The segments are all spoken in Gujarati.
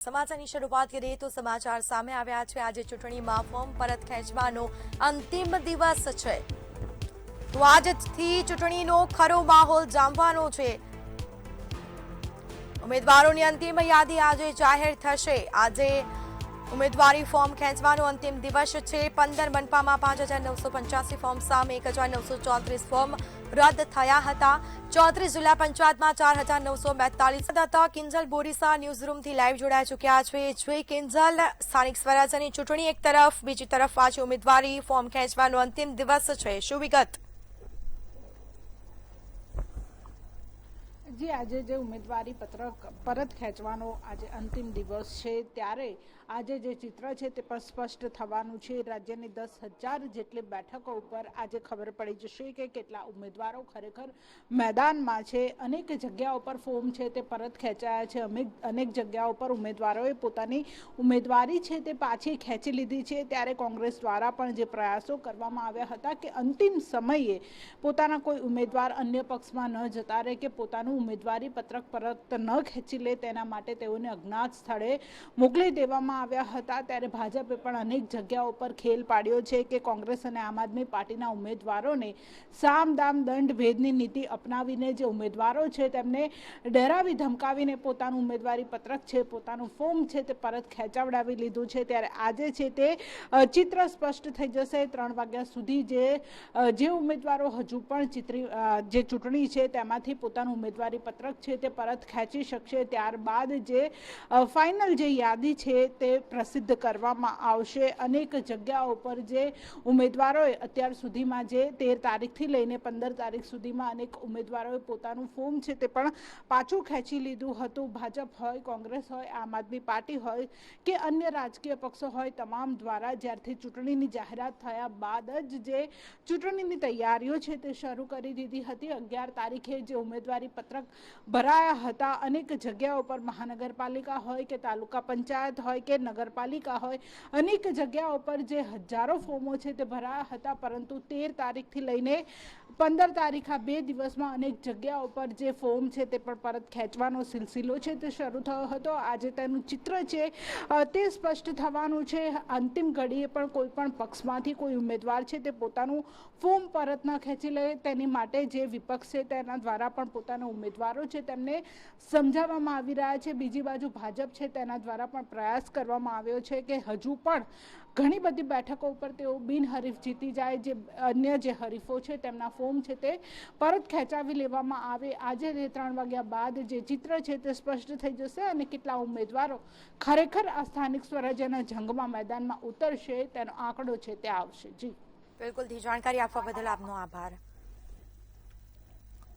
સમાચારની શરૂઆત કરીએ તો સમાચાર સામે આવ્યા છે। આજે ચૂંટણીમાં ફોર્મ પરત ખેંચવાનો અંતિમ દિવસ છે, તો આજથી ચૂંટણીનો ખરો માહોલ જામવાનો છે। ઉમેદવારોની અંતિમ યાદી આજે જાહેર થશે। આજે ઉમેદવારી ફોર્મ ખેંચવાનો અંતિમ દિવસ છે। 15 મનપામાં 5985 ફોર્મ સામે 1934 ફોર્મ રદ થયા હતા। 34 જિલ્લા પંચાયતમાં 4942 હતા। કિંજલ બોરીસા ન્યૂઝરૂમથી લાઈવ જોડાઈ ચૂક્યા છે। જોઈ કિંજલ, સ્થાનિક સ્વરાજ્યની ચૂંટણી એક તરફ, બીજી તરફ આજે ઉમેદવારી ફોર્મ ખેંચવાનો અંતિમ દિવસ છે, શું વિગત? જી, આજે જે ઉમેદવારી પત્રક પરત ખેંચવાનો આજે અંતિમ દિવસ છે, ત્યારે આજે જે ચિત્ર છે તે પણ સ્પષ્ટ થવાનું છે। રાજ્યની 10,000 જેટલી બેઠકો ઉપર આજે ખબર પડી જશે કે કેટલા ઉમેદવારો ખરેખર મેદાનમાં છે। અનેક જગ્યાઓ પર ફોર્મ છે તે પરત ખેંચાયા છે। અનેક જગ્યાઓ પર ઉમેદવારોએ પોતાની ઉમેદવારી છે તે પાછી ખેંચી લીધી છે। ત્યારે કોંગ્રેસ દ્વારા પણ જે પ્રયાસો કરવામાં આવ્યા હતા કે અંતિમ સમયે પોતાના કોઈ ઉમેદવાર અન્ય પક્ષમાં ન જતા રહે, કે પોતાનું ઉમેદવારી પત્રક પરત ન ખેંચી લે, તેના માટે તેઓને અજ્ઞાત સ્થળે મોકલી દેવામાં આવ્યા હતા। ત્યારે ભાજપે પણ અનેક જગ્યાઓ પર ખેલ પાડ્યો છે કે કોંગ્રેસ અને આમ આદમી પાર્ટીના ઉમેદવારોને સામ દામ દંડ ભેદની નીતિ અપનાવીને જે ઉમેદવારો છે તેમને ડરાવી ધમકાવીને પોતાનું ઉમેદવારી પત્રક છે, પોતાનું ફોર્મ છે તે પરત ખેંચાવડાવી લીધું છે। ત્યારે આજે છે તે ચિત્ર સ્પષ્ટ થઈ જશે। 3 વાગ્યા સુધી જે ઉમેદવારો હજુ પણ જે ચૂંટણી છે તેમાંથી પોતાનું ઉમેદવારી પત્રક છે તે પરત ખેંચી શકશે। ત્યારબાદ જે ફાઇનલ જે યાદી છે તે પ્રસિદ્ધ કરવામાં આવશે। અનેક જગ્યાઓ પર જે ઉમેદવારોએ અત્યાર સુધીમાં જે 13 તારીખથી લઈને 15 તારીખ સુધીમાં અનેક ઉમેદવારોએ પોતાનું ફોર્મ છે તે પણ પાછું ખેંચી લીધું હતું। ભાજપ હોય, કોંગ્રેસ હોય, આમ આદમી પાર્ટી હોય કે અન્ય રાજકીય પક્ષો હોય, તમામ દ્વારા જ્યારથી ચૂંટણીની જાહેરાત થયા બાદ જ જે ચૂંટણીની તૈયારીઓ છે તે શરૂ કરી દીધી હતી। 11 તારીખે જે ઉમેદવારી પત્રક ભરાયા હતા, અનેક જગ્યાઓ પર મહાનગરપાલિકા હોય કે તાલુકા પંચાયત હોય કે નગરપાલિકા હોય, અનેક જગ્યાઓ પર જે હજારો ફોર્મો છે તે ભરાયા હતા, પરંતુ 13 તારીખથી લઈને 15 તારીખ આ 2 દિવસમાં અનેક જગ્યાઓ પર જે ફોર્મ છે તે પણ પરત ખેંચવાનો સિલસિલો છે તે શરૂ થયો હતો। આજે તેનું ચિત્ર છે તે સ્પષ્ટ થવાનું છે। અંતિમ ઘડીએ પણ કોઈ પણ પક્ષમાંથી કોઈ ઉમેદવાર છે તે પોતાનું ફોર્મ પરત ન ખેંચી લે, તેની માટે જે વિપક્ષ છે તેના દ્વારા પણ પોતાના ઉમેદવારો છે તેમને સમજાવવામાં આવી રહ્યા છે। બીજી બાજુ ભાજપ છે તેના દ્વારા પણ પ્રયાસ કરવામાં આવ્યો છે કે હજુ પણ ઘણી બધી બેઠકો ઉપર તેઓ બિનહરીફ જીતી જાય, જે અન્ય જે હરીફો છે તેમના ફોર્મ છે તે પરત ખેંચાવી લેવામાં આવે। આજે 3 વાગ્યા બાદ જે ચિત્ર છે તે સ્પષ્ટ થઈ જશે અને કેટલા ઉમેદવારો ખરેખર આ સ્થાનિક સ્વરાજ્યના જંગમાં મેદાનમાં ઉતરશે તેનો આંકડો છે તે આવશે। જી બિલકુલ, જાણકારી આપવા બદલ આપનો આભાર।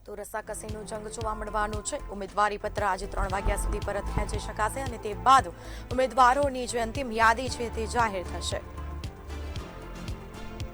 તો રસાકસીનું જંગ જોવા મળવાનું છે। ઉમેદવારી પત્ર આજે 3 વાગ્યા સુધી પરત ખેંચી શકાશે અને તે બાદ ઉમેદવારોની જે અંતિમ યાદી છે તે જાહેર થશે।